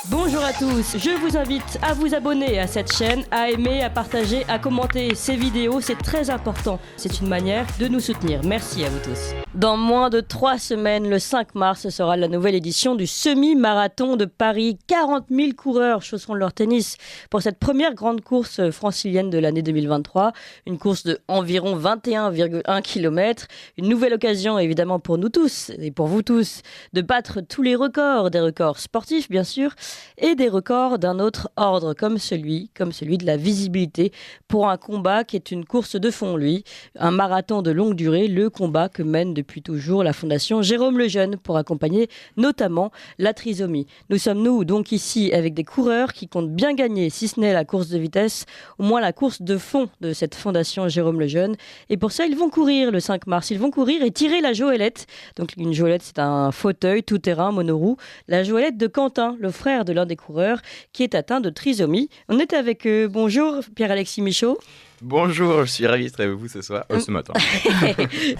Bonjour à tous, je vous invite à vous abonner à cette chaîne, à aimer, à partager, à commenter ces vidéos, c'est très important. C'est une manière de nous soutenir. Merci à vous tous. Dans moins de 3 semaines, le 5 mars, sera la nouvelle édition du semi-marathon de Paris. 40 000 coureurs chausseront leur tennis pour cette première grande course francilienne de l'année 2023. Une course de environ 21,1 km. Une nouvelle occasion évidemment pour nous tous et pour vous tous de battre tous les records, des records sportifs bien sûr, et des records d'un autre ordre comme celui de la visibilité pour un combat qui est une course de fond, lui, un marathon de longue durée, le combat que mène depuis toujours la Fondation Jérôme Lejeune pour accompagner notamment la trisomie. Nous sommes donc ici avec des coureurs qui comptent bien gagner, si ce n'est la course de vitesse, au moins la course de fond de cette Fondation Jérôme Lejeune. Et pour ça, ils vont courir le 5 mars, ils vont courir et tirer la joëlette. Donc une joëlette, c'est un fauteuil tout-terrain monoroue. La joëlette de Quentin, le frère de l'un des coureurs qui est atteint de trisomie. On est avec eux. Bonjour Pierre-Alexis Michaud. Bonjour, je suis ravi d'être avec vous ce matin.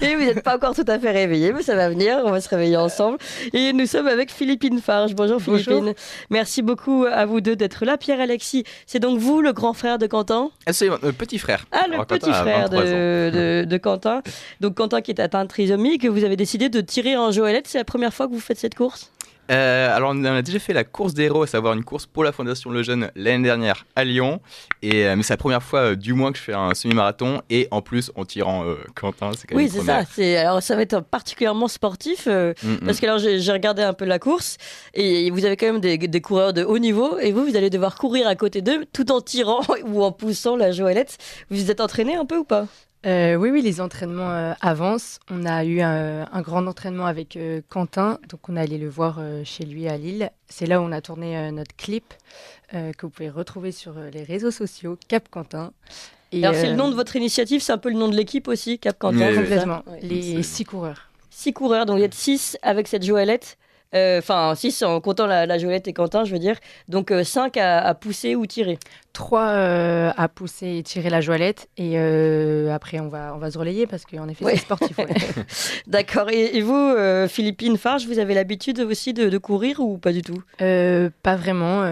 Et vous n'êtes pas encore tout à fait réveillé, mais ça va venir, on va se réveiller ensemble. Et nous sommes avec Philippine Farge. Bonjour Philippine. Bonjour. Merci beaucoup à vous deux d'être là. Pierre-Alexis, c'est donc vous le grand frère de Quentin ? C'est le petit frère. Ah, le petit frère de Quentin. Donc Quentin qui est atteint de trisomie, que vous avez décidé de tirer en joëlette. C'est la première fois que vous faites cette course ? Alors on a déjà fait la course des héros, à savoir une course pour la Fondation Lejeune l'année dernière à Lyon, mais c'est la première fois du moins que je fais un semi-marathon et en plus en tirant Quentin, c'est quand même une première. Oui, alors ça va être particulièrement sportif parce que alors j'ai regardé un peu la course et vous avez quand même des coureurs de haut niveau et vous allez devoir courir à côté d'eux tout en tirant ou en poussant la joëlette. Vous vous êtes entraîné un peu ou pas ? Oui, les entraînements avancent. On a eu un grand entraînement avec Quentin, donc on est allé le voir chez lui à Lille. C'est là où on a tourné notre clip que vous pouvez retrouver sur les réseaux sociaux, Cap Quentin. Et alors c'est le nom de votre initiative, c'est un peu le nom de l'équipe aussi, Cap Quentin. Complètement, les 6 coureurs. 6 coureurs, donc il y a 6 avec cette joëlette. Enfin, 6 en comptant la joëlette et Quentin, je veux dire. Donc 5 à pousser ou tirer. 3 à pousser et tirer la joëlette. Et après, on va se relayer parce qu'en effet, c'est sportif. Ouais. D'accord. Et vous, Philippine Farge, vous avez l'habitude aussi de courir ou pas du tout ? Pas vraiment.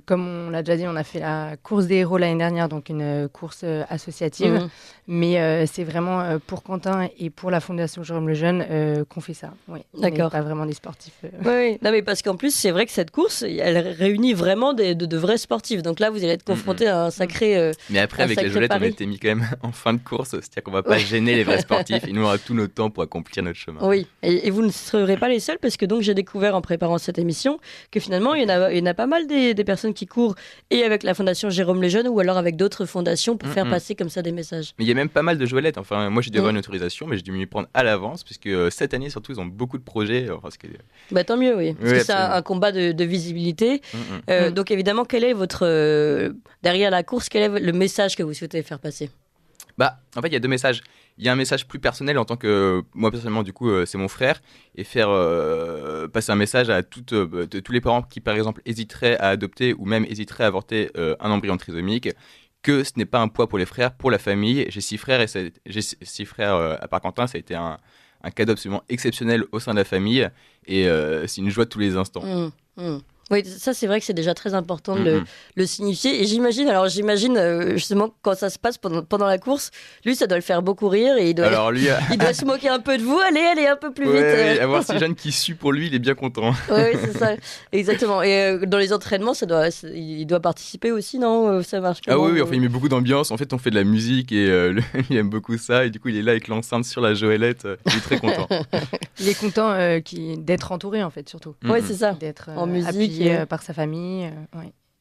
Comme on l'a déjà dit, on a fait la course des héros l'année dernière, donc une course associative. Mais c'est vraiment pour Quentin et pour la Fondation Jérôme Lejeune qu'on fait ça. Oui. D'accord. On n'est pas vraiment des sportifs. Oui, non, mais parce qu'en plus, c'est vrai que cette course, elle réunit vraiment de vrais sportifs. Donc là, vous allez être confronté à un sacré. Mais après, avec la joëlette, on a été mis quand même en fin de course. C'est-à-dire qu'on ne va pas gêner les vrais sportifs et nous, on aura tout notre temps pour accomplir notre chemin. Oui, et vous ne serez pas les seuls parce que donc j'ai découvert en préparant cette émission que finalement, il y en a pas mal des personnes qui courent et avec la Fondation Jérôme Lejeune ou alors avec d'autres fondations pour faire passer comme ça des messages. Mais il y a même pas mal de joëlettes. Enfin, moi, j'ai dû avoir une autorisation, mais j'ai dû m'y prendre à l'avance puisque cette année, surtout, ils ont beaucoup de projets. Tant mieux, oui. Parce que c'est un combat de visibilité. Donc évidemment, quel est derrière la course, quel est le message que vous souhaitez faire passer ? En fait, il y a 2 messages. Il y a un message plus personnel en tant que moi personnellement, du coup, c'est mon frère, et faire passer un message à tous les parents qui, par exemple, hésiteraient à adopter ou même hésiteraient à avorter un embryon trisomique, que ce n'est pas un poids pour les frères, pour la famille. J'ai 6 frères à part Quentin, ça a été un cadeau absolument exceptionnel au sein de la famille et c'est une joie de tous les instants. Oui, ça c'est vrai que c'est déjà très important de le signifier. Et j'imagine justement quand ça se passe pendant la course, lui ça doit le faire beaucoup rire et il doit se moquer un peu de vous. Allez un peu plus vite. Oui, avoir ces jeunes qui suent pour lui, il est bien content. Oui, c'est ça, exactement. Et dans les entraînements, il doit participer aussi, non ? Ça marche comment ? Oui, enfin, il met beaucoup d'ambiance. En fait, on fait de la musique et il aime beaucoup ça. Et du coup, il est là avec l'enceinte sur la joëlette. Il est très content. Il est content d'être entouré, en fait, surtout. Oui, c'est ça. D'être en musique. Appuyé par sa famille.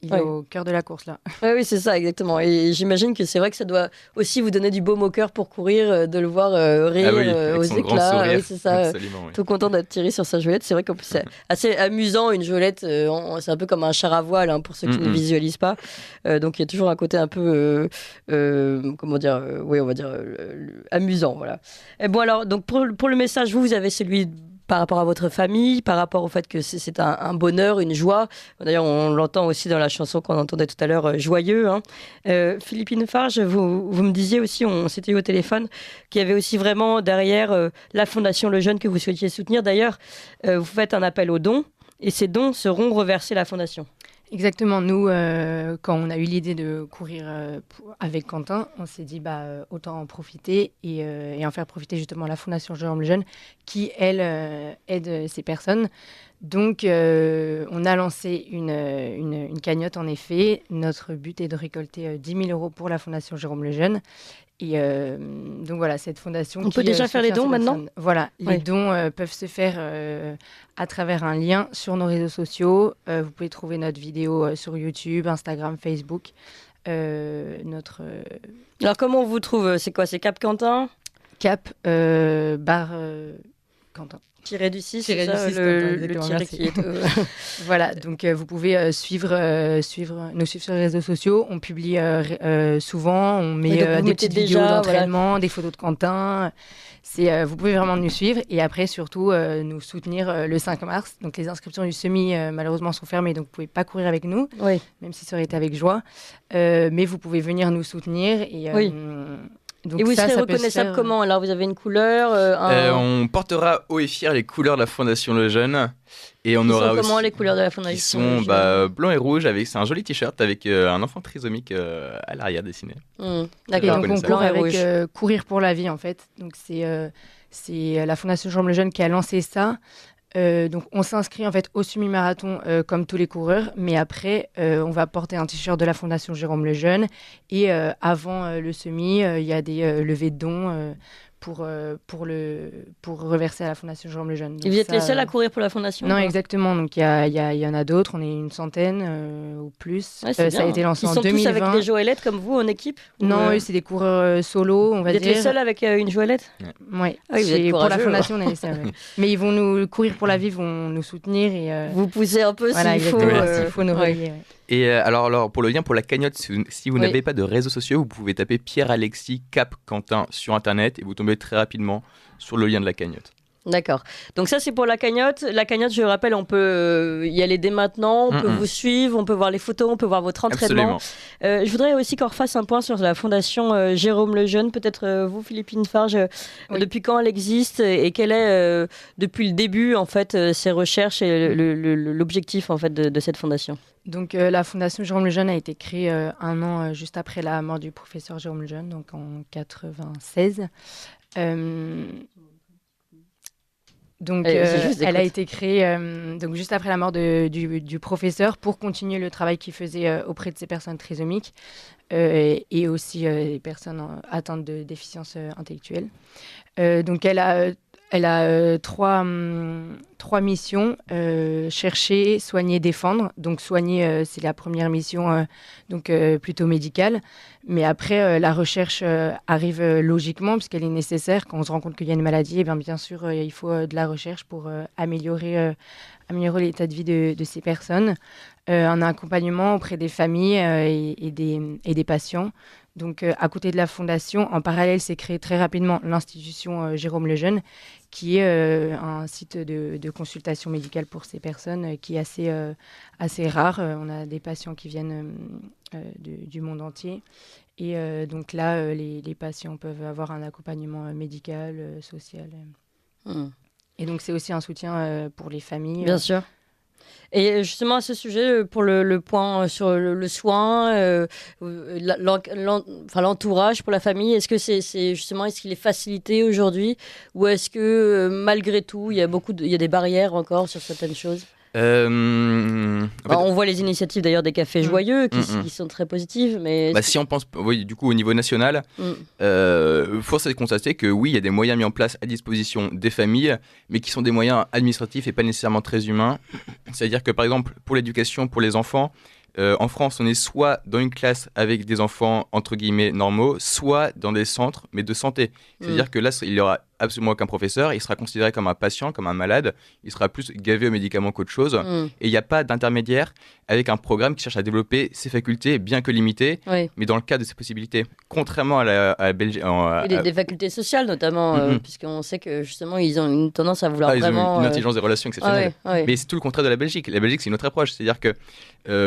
Il est au cœur de la course, là. Oui, c'est ça, exactement. Et j'imagine que c'est vrai que ça doit aussi vous donner du baume au cœur pour courir, de le voir rire aux éclats. Oui, c'est ça. Tout content d'être tiré sur sa joëlette. C'est vrai qu'en plus, c'est assez amusant, une joëlette. C'est un peu comme un char à voile, pour ceux qui ne visualisent pas. Donc, il y a toujours un côté un peu, amusant. Voilà. Et bon, alors, donc, pour le message, vous avez celui par rapport à votre famille, par rapport au fait que c'est un bonheur, une joie. D'ailleurs, on l'entend aussi dans la chanson qu'on entendait tout à l'heure, Joyeux. Philippine Farge, vous me disiez aussi, on s'était eu au téléphone, qu'il y avait aussi vraiment derrière la Fondation Lejeune que vous souhaitiez soutenir. D'ailleurs, vous faites un appel aux dons et ces dons seront reversés à la Fondation. Exactement. Nous, quand on a eu l'idée de courir avec Quentin, on s'est dit autant en profiter et en faire profiter justement la Fondation Jérôme Lejeune qui, elle, aide ces personnes. Donc, on a lancé une cagnotte, en effet. Notre but est de récolter 10 000 euros pour la Fondation Jérôme Lejeune. Et donc voilà, cette fondation. On peut déjà faire les dons maintenant ? Voilà, les dons peuvent se faire à travers un lien sur nos réseaux sociaux. Vous pouvez trouver notre vidéo sur YouTube, Instagram, Facebook. Alors comment on vous trouve ? C'est quoi ? C'est Cap Quentin ? Cap barre Quentin. Tiré du 6, c'est ça, ça, le tiré qui est... Voilà, donc vous pouvez nous suivre sur les réseaux sociaux. On publie souvent, on met des petites vidéos d'entraînement, des photos de Quentin. Vous pouvez vraiment nous suivre et après, surtout, nous soutenir le 5 mars. Donc les inscriptions du semi, malheureusement, sont fermées, donc vous ne pouvez pas courir avec nous, même si ça aurait été avec joie. Mais vous pouvez venir nous soutenir et... Donc et vous serez reconnaissable comment ? Alors vous avez une couleur On portera haut et fier les couleurs de la Fondation Lejeune. Et on aura aussi... Comment les couleurs de la Fondation Lejeune ? Qui sont blanc et rouge, c'est un joli t-shirt avec un enfant trisomique à l'arrière dessiné. D'accord, donc on court avec Courir pour la vie en fait. Donc c'est la Fondation Jérôme Lejeune qui a lancé ça. Donc on s'inscrit en fait au semi-marathon comme tous les coureurs, mais après on va porter un t-shirt de la Fondation Jérôme Lejeune et avant le semi il y a des levées de dons pour reverser à la Fondation Jérôme Lejeune. Et vous êtes les seuls à courir pour la Fondation ? Non, exactement. Donc il y en a d'autres. On est une centaine ou plus. Ouais, ça a été lancé en 2020. Ils sont tous avec des joëlettes comme vous en équipe ? Non, eux, c'est des coureurs solo, on va dire. Vous êtes les seuls avec une joëlette ? Oui. Vous pour la Fondation, on est les seuls. Mais ils vont nous courir pour la vie, vont nous soutenir et vous poussez un peu s'il faut nous relier. Et alors, pour le lien pour la cagnotte, si vous n'avez pas de réseaux sociaux, vous pouvez taper Pierre-Alexis Cap Quentin sur Internet et vous tombez très rapidement sur le lien de la cagnotte. D'accord. Donc ça, c'est pour la cagnotte. La cagnotte, je rappelle, on peut y aller dès maintenant, on peut vous suivre, on peut voir les photos, on peut voir votre entraînement. Je voudrais aussi qu'on refasse un point sur la Fondation Jérôme Lejeune. Peut-être vous, Philippine Farge, depuis quand elle existe et quel est, depuis le début, en fait, ses recherches et l'objectif en fait, de cette fondation ? Donc la Fondation Jérôme Lejeune a été créée un an juste après la mort du professeur Jérôme Lejeune, donc en 96. Donc, elle a été créée donc juste après la mort du professeur pour continuer le travail qu'il faisait auprès de ces personnes trisomiques et aussi les personnes atteintes de déficience intellectuelle. Donc, elle a trois missions, chercher, soigner, défendre. Donc soigner, c'est la première mission, donc plutôt médicale. Mais après, la recherche arrive logiquement puisqu'elle est nécessaire. Quand on se rend compte qu'il y a une maladie, bien sûr, il faut de la recherche pour améliorer l'état de vie de ces personnes. Un accompagnement auprès des familles et des patients. Donc, à côté de la fondation, en parallèle, s'est créée très rapidement l'institution Jérôme Lejeune, qui est un site de consultation médicale pour ces personnes qui est assez rare. On a des patients qui viennent du monde entier. Et donc là, les patients peuvent avoir un accompagnement médical, social. Et donc, c'est aussi un soutien pour les familles. Bien sûr. Et justement à ce sujet, pour le point sur le soin, l'entourage pour la famille, est-ce que est-ce qu'il est facilité aujourd'hui ou est-ce que malgré tout il y a des barrières encore sur certaines choses ? On voit les initiatives d'ailleurs des cafés joyeux qui sont très positives, mais si on pense du coup au niveau national, force est de constater que oui, il y a des moyens mis en place à disposition des familles, mais qui sont des moyens administratifs et pas nécessairement très humains. C'est-à-dire que par exemple pour l'éducation pour les enfants, en France, on est soit dans une classe avec des enfants entre guillemets normaux, soit dans des centres mais de santé. C'est-à-dire que là, il y aura absolument aucun professeur, il sera considéré comme un patient, comme un malade, il sera plus gavé aux médicaments qu'autre chose, et il n'y a pas d'intermédiaire avec un programme qui cherche à développer ses facultés, bien que limitées, mais dans le cadre de ses possibilités. Contrairement à la Belgique... des facultés sociales notamment, puisqu'on sait que justement, ils ont une tendance à vouloir ils vraiment... ont une intelligence des relations exceptionnelle. Mais c'est tout le contraire de la Belgique. La Belgique, c'est une autre approche, c'est-à-dire que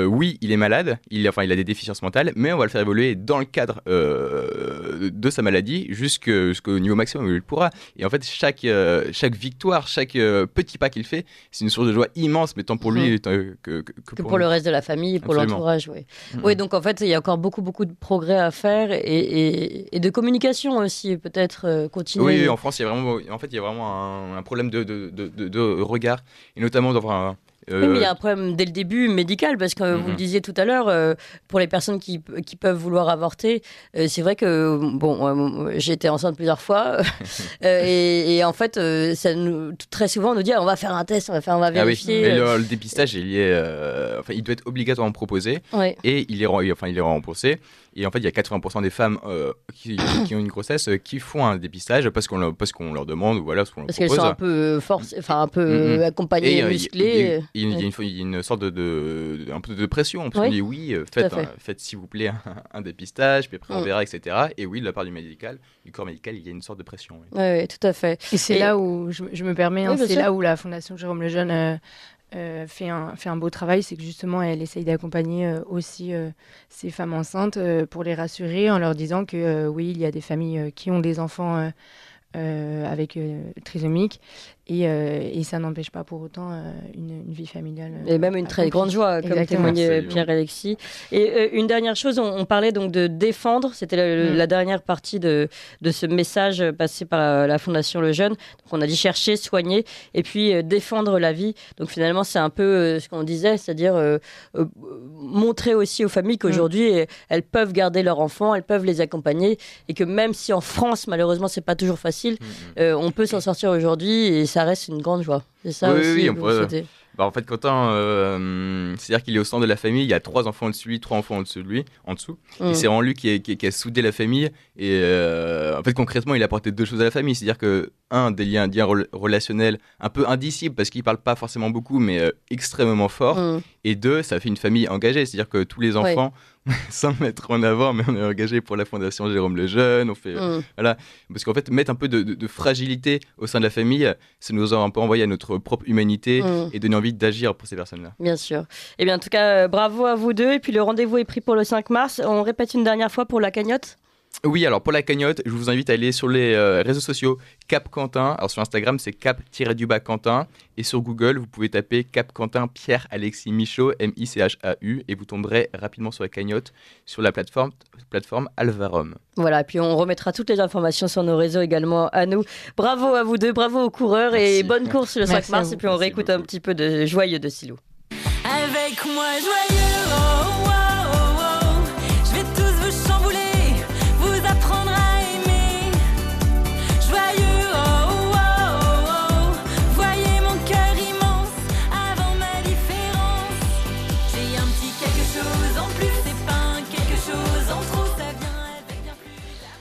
oui, lui, il est malade, il a des déficiences mentales, mais on va le faire évoluer dans le cadre de sa maladie jusqu'au niveau maximum où il pourra. Et en fait, chaque victoire, chaque petit pas qu'il fait, c'est une source de joie immense, mais tant pour lui que pour le reste de la famille, pour l'entourage. Oui. Oui, donc en fait, il y a encore beaucoup de progrès à faire et de communication aussi, peut-être continuer. Oui, en France, il y a vraiment un problème de regard, et notamment d'avoir Oui, mais il y a un problème dès le début médical, parce que vous le disiez tout à l'heure, pour les personnes qui peuvent vouloir avorter, c'est vrai que j'ai été enceinte plusieurs fois, et en fait, très souvent on nous dit on va faire un test, on va vérifier. Oui. Mais le dépistage, il doit être obligatoirement proposé, et il est remboursé. Et en fait, il y a 80% des femmes qui ont une grossesse qui font un dépistage parce qu'on leur demande, ou voilà, ce qu'on leur propose. Parce qu'elles sont un peu forcées, un peu accompagnées, musclées. Il y a une sorte un peu de pression. On dit oui, faites s'il vous plaît un dépistage, puis après on verra, etc. Et oui, de la part du corps médical, il y a une sorte de pression. Oui, tout à fait. Et c'est là où, je me permets, c'est là où la Fondation Jérôme Lejeune fait un beau travail, c'est que justement elle essaye d'accompagner aussi ces femmes enceintes pour les rassurer en leur disant que oui, il y a des familles qui ont des enfants avec trisomiques et ça n'empêche pas pour autant une vie familiale. Et même une très grande joie, comme témoignait Pierre-Alexis. Et une dernière chose, on parlait donc de défendre, c'était la dernière partie de ce message passé par la Fondation Le Jeune. Donc on a dit chercher, soigner, et puis défendre la vie. Donc finalement, c'est un peu ce qu'on disait, c'est-à-dire montrer aussi aux familles qu'aujourd'hui, elles peuvent garder leurs enfants, elles peuvent les accompagner, et que même si en France, malheureusement, c'est pas toujours facile, on peut s'en sortir aujourd'hui, et ça reste une grande joie. C'est ça aussi on pourrait... En fait, Quentin, c'est-à-dire qu'il est au centre de la famille, il y a 3 enfants au-dessus de lui, 3 enfants en dessous. Et c'est vraiment lui qui a soudé la famille. Et en fait, concrètement, il a apporté 2 choses à la famille. C'est-à-dire que, un liens relationnels un peu indicibles, parce qu'il ne parle pas forcément beaucoup, mais extrêmement fort. Et 2, ça fait une famille engagée. C'est-à-dire que tous les enfants, sans mettre en avant, mais on est engagé pour la Fondation Jérôme Lejeune. On fait, voilà. Parce qu'en fait, mettre un peu de fragilité au sein de la famille, ça nous a un peu envoyé à notre propre humanité et donner envie d'agir pour ces personnes-là. Bien sûr. Et bien, en tout cas, bravo à vous deux. Et puis, le rendez-vous est pris pour le 5 mars. On répète une dernière fois pour la cagnotte ? Oui, alors pour la cagnotte, je vous invite à aller sur les réseaux sociaux Cap Quentin. Alors sur Instagram, c'est Cap-Quentin. Et sur Google, vous pouvez taper Cap Quentin Pierre-Alexis Michaud, M-I-C-H-A-U. Et vous tomberez rapidement sur la cagnotte sur la plateforme Alvarom. Voilà, et puis on remettra toutes les informations sur nos réseaux également à nous. Bravo à vous deux, bravo aux coureurs. Merci. Et bonne course le 5 mars. Et puis on réécoute un petit peu de Joyeux de Silou. Avec moi, joyeux, oh, oh, oh, oh. Je vais tous vous chambouler. Chose en plus.